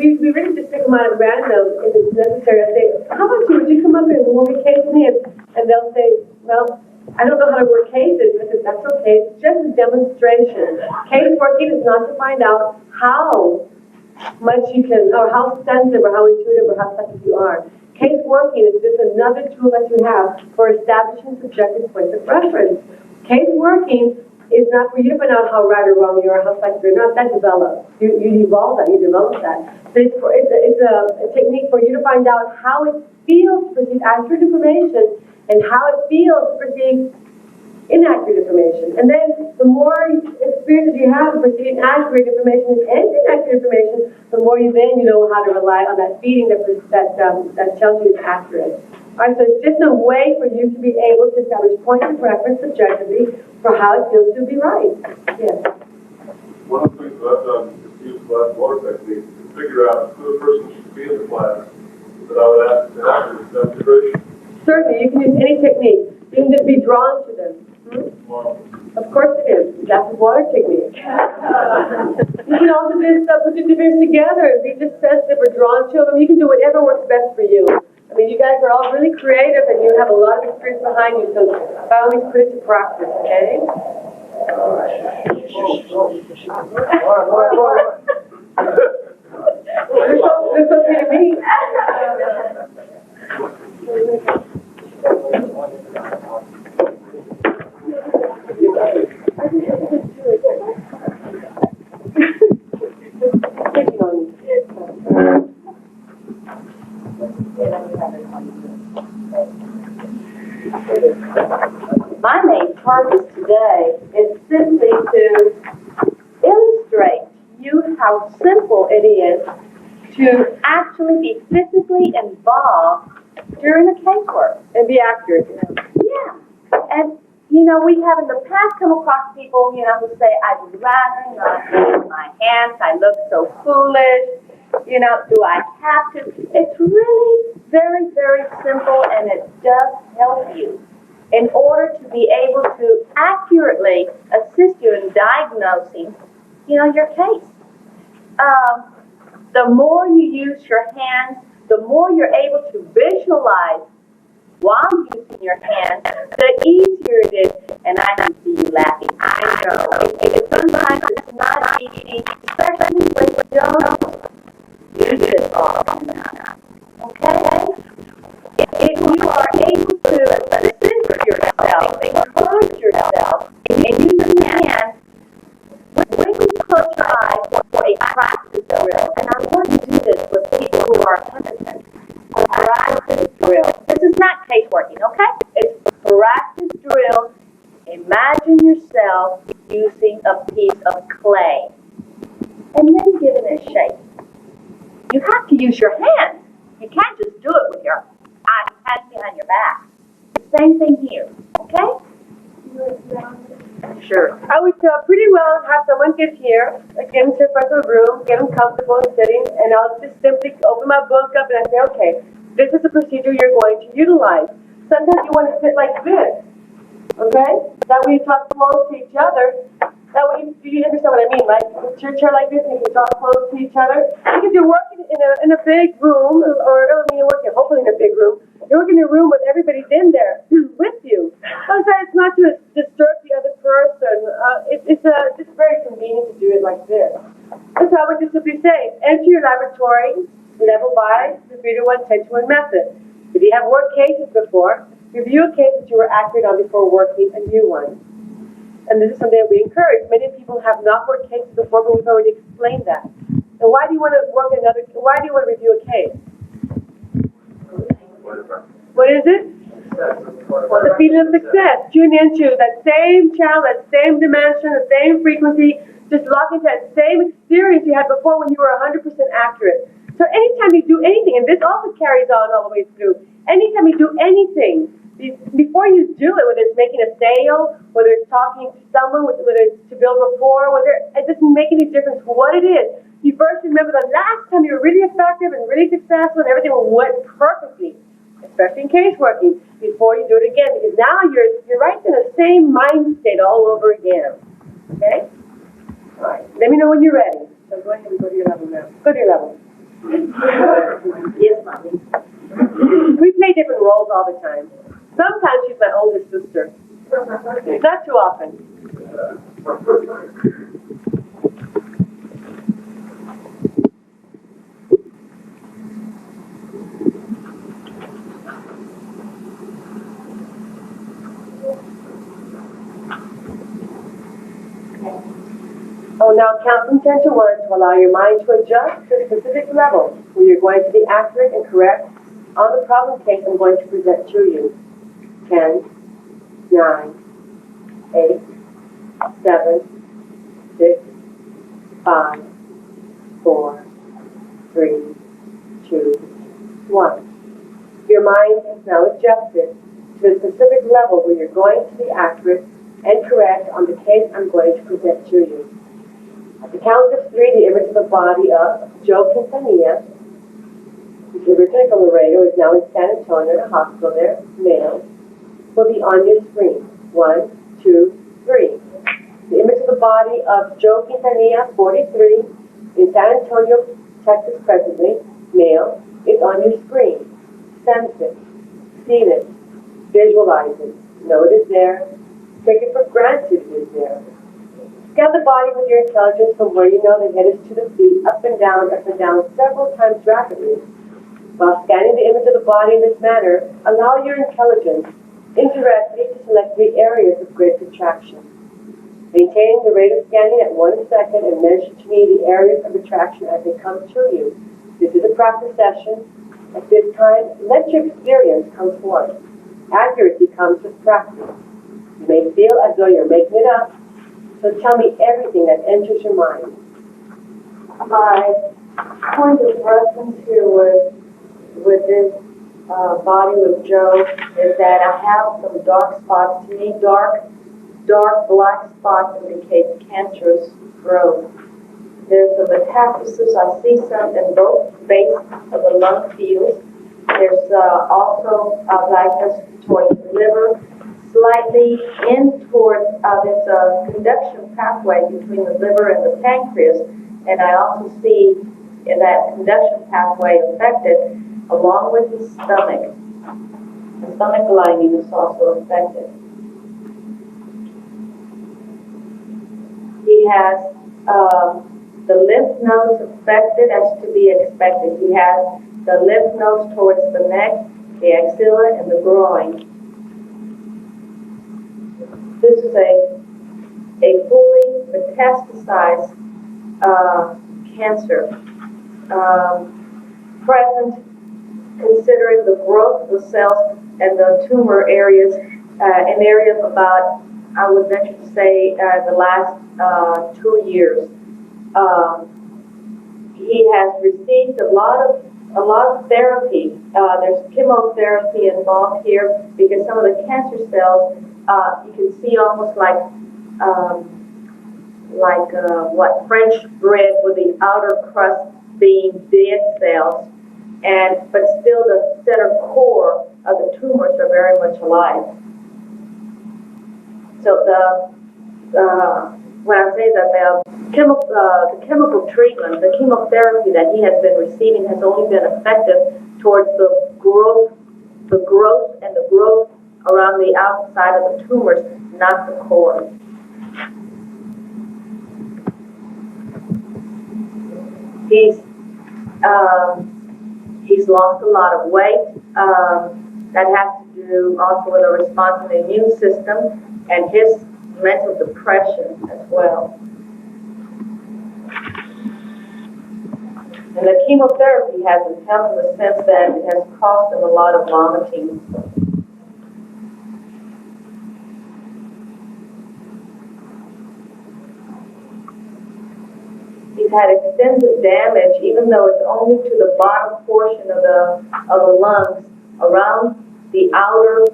we really just pick them out at random if it's necessary. I say, how about you? Would you come up and work a case with me? And they'll say, well, I don't know how to work cases. I said, that's okay. It's just a demonstration. Case working is not to find out how much you can, or how sensitive, or how intuitive, or how psychic you are. Case working is just another tool that you have for establishing subjective points of reference. Case working is not for you to find out how right or wrong you are, how psychic you're not. That develops. You evolve that. You develop that. So it's a technique for you to find out how it feels to perceive accurate information and how it feels to perceive inaccurate information. And then the more experiences you have of perceiving accurate information and inaccurate information, the more you know how to rely on that feeding that tells you it's accurate. All right, so it's just a way for you to be able to establish points of reference subjectively for how it feels to be right. Yes. One of the things that I've done is use glass water technique to figure out who a person should be in the class that I would ask to accurate demonstration. Certainly, you can use any technique. You can just be drawn to them. Of course it is. That's a water technique. You can also just put the difference together and be just sensitive or drawn to them. You can do whatever works best for you. I mean, you guys are all really creative and you have a lot of experience behind you, so by all means put it to practice, okay? All right. It's okay to me. My main purpose today is simply to illustrate to you how simple it is to actually be physically involved during a casework. And be accurate. Yeah. And, we have in the past come across people, who say, I'd rather not use my hands, I look so foolish, do I have to? It's really very, very simple, and it does help you in order to be able to accurately assist you in diagnosing, your case. The more you use your hands, the more you're able to visualize while using your hands, the easier it is. And I can see you laughing. I know. Sometimes it's not easy, especially when you don't use it often enough. Okay? If you are able to assist yourself, encourage yourself, and use your hands, when you close your eyes for a practice drill, and I want to do this with people who are hesitant, a practice drill. This is not case working, okay? It's a practice drill. Imagine yourself using a piece of clay and then giving it shape. You have to use your hands. You can't just do it with your hands behind your back. Same thing here, okay? Sure. I would pretty well have someone get here, get into the front of the room, get them comfortable and sitting, and I'll just simply open my book up and I say, okay, this is the procedure you're going to utilize. Sometimes you want to sit like this, okay? That way you talk close to each other. That way you understand what I mean, right? Put your chair like this and you can talk close to each other. Because you're working in a big room, you're working hopefully in a big room. You're working in a room with everybody's in there with you. Sometimes it's not to disturb the other person. It's very convenient to do it like this. And so I would just simply say, enter your laboratory, level by the 3-to-1, 10-to-1 method. If you have worked cases before, review a case that you were accurate on before working a new one. And this is something that we encourage. Many people have not worked cases before, but we've already explained that. And why do you want to review a case? What is it? The feeling of success. Tune into that same channel, that same dimension, the same frequency. Just lock into that same experience you had before when you were 100% accurate. So anytime you do anything, and this also carries on all the way through, anytime you do anything, before you do it, whether it's making a sale, whether it's talking to someone, whether it's to build rapport, it doesn't make any difference what it is. You first remember the last time you were really effective and really successful and everything went perfectly, especially in case working, before you do it again, because now you're right in the same mind state all over again. Okay? All right. Let me know when you're ready. So go ahead and go to your level now. Go to your level. Yes, Mommy. We play different roles all the time. Sometimes she's my older sister. Not too often. Oh, now count from 10 to 1 to allow your mind to adjust to a specific level where you're going to be accurate and correct on the problem case I'm going to present to you. 10, 9, 8, 7, 6, 5, 4, 3, 2, 1. Your mind is now adjusted to a specific level where you're going to be accurate and correct on the case I'm going to present to you. At the count of 3, the image of the body of Joe Quintanilla, the original Laredo, is now in San Antonio, the hospital there, male, will be on your screen. 1, 2, 3. The image of the body of Joe Quintanilla, 43, in San Antonio, Texas presently, male, is on your screen. Sense it, feel it, visualize it, know it is there, take it for granted it is there. Scan the body with your intelligence from where you know the head is to the feet, up and down, several times rapidly. While scanning the image of the body in this manner, allow your intelligence indirectly to select the areas of great contraction. Maintaining the rate of scanning at 1 second and measure to me the areas of attraction as they come to you. This is a practice session. At this time, let your experience come forth. Accuracy comes with practice. You may feel as though you're making it up, so tell me everything that enters your mind. My point of reference here with this body with Joe is that I have some dark spots. To me, dark black spots indicate cancerous growth. There's a metastasis. I see some in both base of the lung fields. There's also blackness towards the liver. Slightly in towards, there's a conduction pathway between the liver and the pancreas, and I also see in that conduction pathway affected along with his stomach. The stomach lining is also affected. He has the lymph nodes affected as to be expected. He has the lymph nodes towards the neck, the axilla, and the groin. This is a fully metastasized cancer, present considering the growth of the cells and the tumor areas, an area of about, I would venture to say, the last 2 years. He has received a lot of therapy. There's chemotherapy involved here because some of the cancer cells, you can see almost like what French bread with the outer crust being dead cells, but still the center core of the tumors are very much alive. So when I say that the chemical treatment, the chemotherapy that he has been receiving has only been effective towards the growth around the outside of the tumors, not the core. He's lost a lot of weight. That has to do also with a response in the immune system and his mental depression as well. And the chemotherapy hasn't helped in the sense that it has caused him a lot of vomiting. He's had extensive damage, even though it's only to the bottom portion of the lungs, around the outer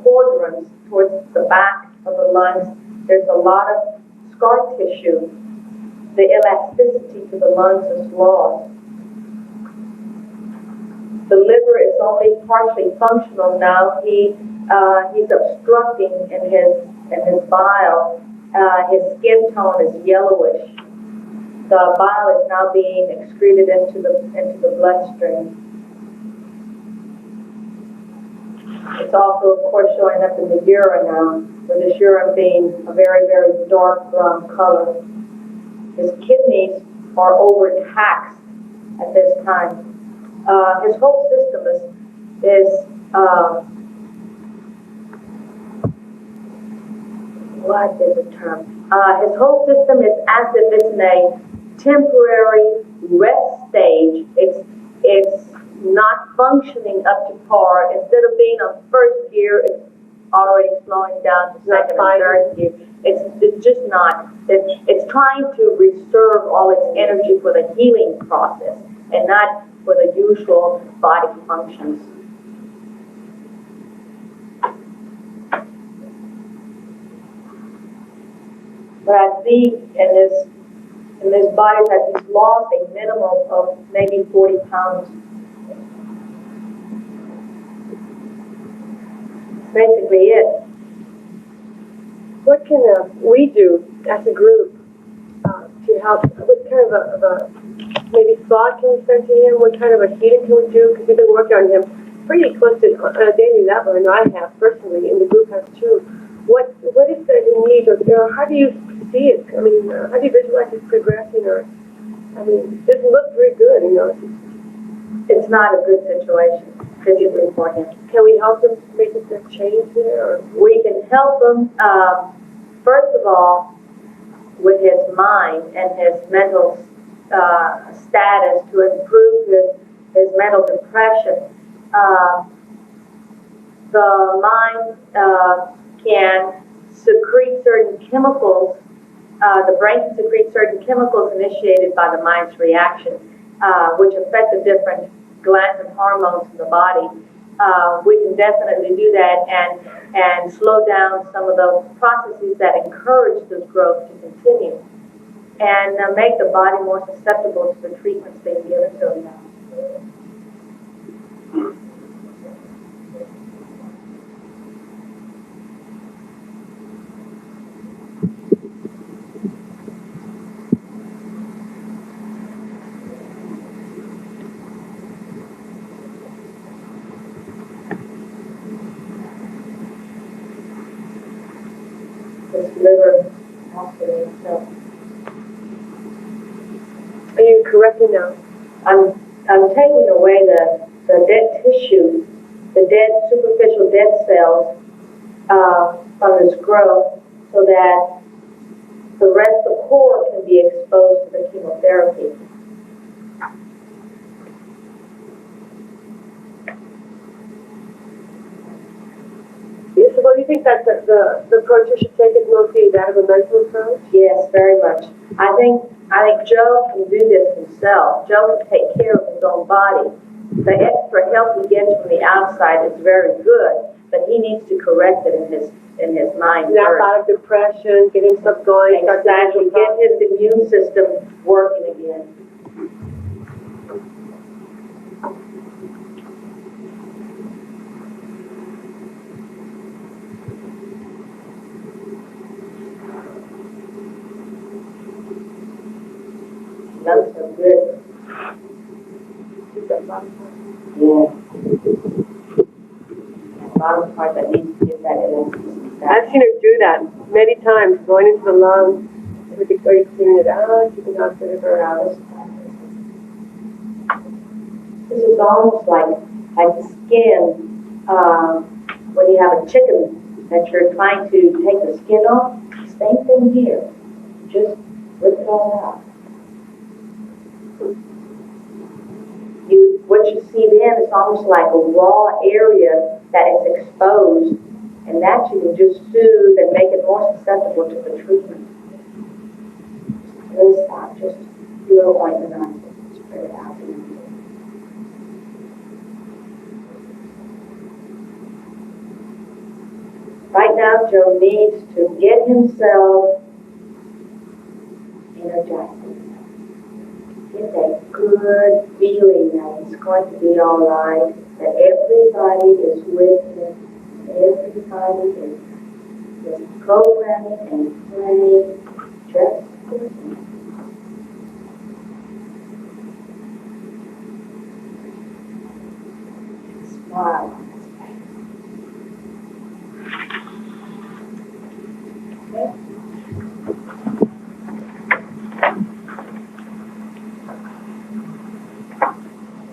quadrants towards the back of the lungs. There's a lot of scar tissue. The elasticity to the lungs is lost. The liver is only partially functional now. He's obstructing in his bile. His skin tone is yellowish. the bile is now being excreted into the bloodstream. It's also, of course, showing up in the urine now, with his urine being a very, very dark brown color. His kidneys are overtaxed at this time. His whole system is what is the term? His whole system is as if it's in a temporary rest stage. It's not functioning up to par. Instead of being on first gear, it's already slowing down to second and third gear. It's just not. It's trying to reserve all its energy for the healing process and not for the usual body functions. But I see in this body that he's lost a minimum of maybe 40 pounds. That's basically it. What can we do as a group to help? What kind of a maybe thought can we send to him? What kind of a healing can we do? Because we've been working on him pretty close to on a daily level, and I have personally, and the group has too. What is that he needs, or how do you see it? I mean, how do you visualize it progressing? Or, I mean, it doesn't look very good, you know. It's not a good situation physically for him. Can we help him make a change there? Or? We can help him, first of all, with his mind and his mental status to improve his mental depression. The mind can secrete certain chemicals, the brain can secrete certain chemicals initiated by the mind's reaction, which affect the different glands and hormones in the body. We can definitely do that and slow down some of the processes that encourage this growth to continue, and make the body more susceptible to the treatments being given to it now. His liver hospital itself. Are you correcting now? I'm taking away the dead tissue, the dead superficial dead cells from this growth, so that the rest of the core can be exposed to the chemotherapy. Isabel, do you think that the approach you should take is mostly that of a mental approach? Yes, very much. I think Joe can do this himself. Joe can take care of his own body. The extra help he gets from the outside is very good, but he needs to correct it in his mind Snap first. out of depression, get himself going, Exactly. Get his immune system working again. Lungs are good. Yeah. The bottom part that needs to get that elasticity. I've seen her do that many times, going into the lungs. Are you clearing it out? You can not get it out. This is almost like skin. When you have a chicken that you're trying to take the skin off, same thing here. Just rip it all out. What you see then is almost like a raw area that is exposed, and that you can just soothe and make it more susceptible to the treatment. Really stop, just do a little ointment on it, spread it out. Right now, Joe needs to get himself energized. Get that good feeling that he's going to be all right, that everybody is with him, everybody is programming and playing just for him. Wow.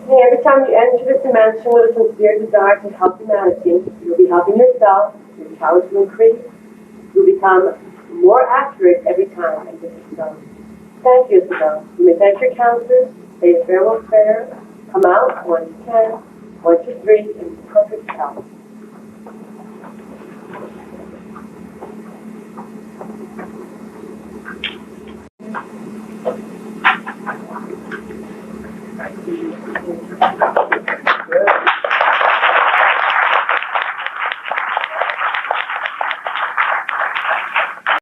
Hey, every time you enter this dimension with a sincere desire to help humanity, you'll be helping yourself, your power to increase. You'll become more accurate every time, and this is so. Thank you, Isabel. You may thank your counselors, say a farewell prayer, come out once you can, once you're free, in perfect health.